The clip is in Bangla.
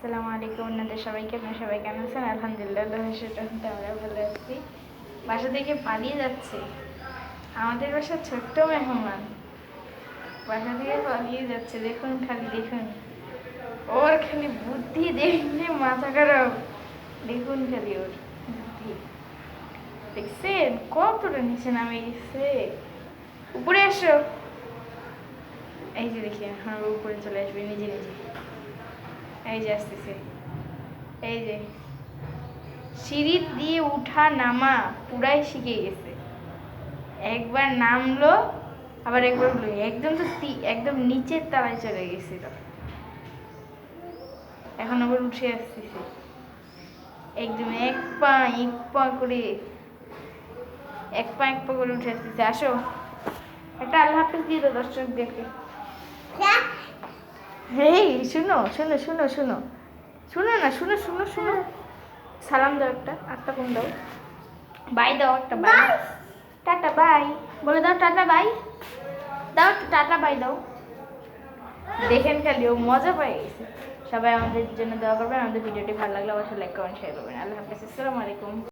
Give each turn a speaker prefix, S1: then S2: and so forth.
S1: আসসালামু আলাইকুম আপনাদের সবাইকে, আপনারা সবাই কেমন আছেন? আলহামদুলিল্লাহ, সেটা আমরা ভালো আছি। বাসা থেকে পালিয়ে যাচ্ছে আমাদের বাসা ছোট্ট মেহমান, বাসা থেকে পালিয়ে যাচ্ছে। দেখুন খালি দেখুন, ওর খালি বুদ্ধি দেখলে মাথা খারাপ। দেখুন খালি ওর বুদ্ধি দেখছেন, কতটা নিচে নামে গেছে। উপরে আসো, এই যে দেখি এখন উপরে চলে আসবে নিজে নিজে। এই যে আসতেছে, এই যে সিঁড়ি দিয়ে উঠা নামা পুরাই শিখে গেছে। একবার নামলো, আবার একবার উঠলো, একদম তো একদম নিচের তলায় চলে গেছিল, এখন আবার উঠে আসতেছে একদম এক পা করে, এক পা করে উঠে আসতেছে। আসো, একটা আল্লাহ হাফেজ দিয়ে দাও দর্শকদেরকে। হেই শুনো শুনো শুনো শুনো শুনো না, শুনো শুনো শুনো, সালাম দাও, একটা ফোন দাও, বাই দাও, একটা বাই, টাটা বাই বলে দাও, টাটা বাই দাও, টাটা বাই দাও। দেখেন খালি ও মজা পেয়ে গেছে। সবাই আমাদের জন্য দোয়া করবেন। আমাদের ভিডিওটি ভালো লাগলে অবশ্যই লাইক কমেন্ট শেয়ার করবেন। আল্লাহ হাফেজ, আসসালামু আলাইকুম।